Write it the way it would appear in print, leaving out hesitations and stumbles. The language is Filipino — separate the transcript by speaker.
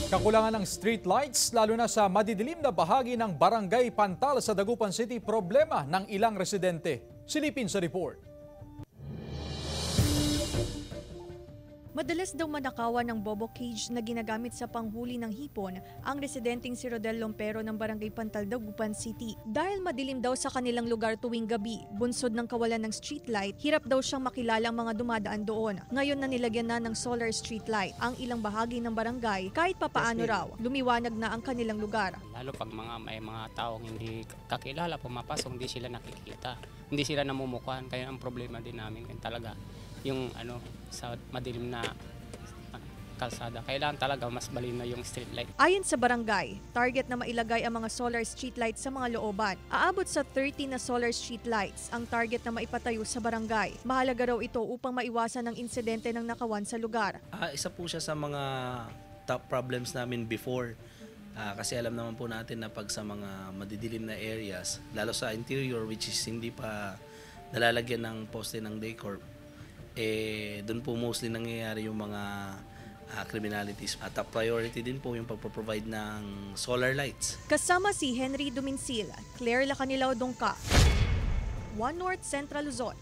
Speaker 1: Kakulangan ng street lights lalo na sa madidilim na bahagi ng Barangay Pantal sa Dagupan City, problema ng ilang residente. Silipin sa report.
Speaker 2: Madalas daw manakawan ng bobo cage na ginagamit sa panghuli ng hipon ang residenteng si Rodel Lompero ng Barangay Pantal, Dagupan City. Dahil madilim daw sa kanilang lugar tuwing gabi, bunsod ng kawalan ng streetlight, hirap daw siyang makilala ang mga dumadaan doon. Ngayon na nilagyan na ng solar streetlight ang ilang bahagi ng barangay, kahit papaano raw, lumiwanag na ang kanilang lugar.
Speaker 3: Lalo pag may mga taong hindi kakilala, pumapasok, hindi sila nakikita, hindi sila namumukuhan. Kaya ang problema din namin talaga yung sa madilim na kalsada. Kailangan talaga mas malinaw yung street light.
Speaker 2: Ayon sa barangay, target na mailagay ang mga solar street lights sa mga looban. Aabot sa 30 na solar street lights ang target na maipatayo sa barangay. Mahalaga raw ito upang maiwasan ang insidente ng nakawan sa lugar.
Speaker 4: Isa po siya sa mga top problems namin before. Kasi alam naman po natin na pag sa mga madidilim na areas, lalo sa interior which is hindi pa nalalagyan ng poste ng Daycorp, doon po mostly nangyayari yung mga criminalities. At top priority din po yung pagpo-provide ng solar lights.
Speaker 2: Kasama si Henry Duminsil, Claire Lacanilao Dongka, One North Central Luzon.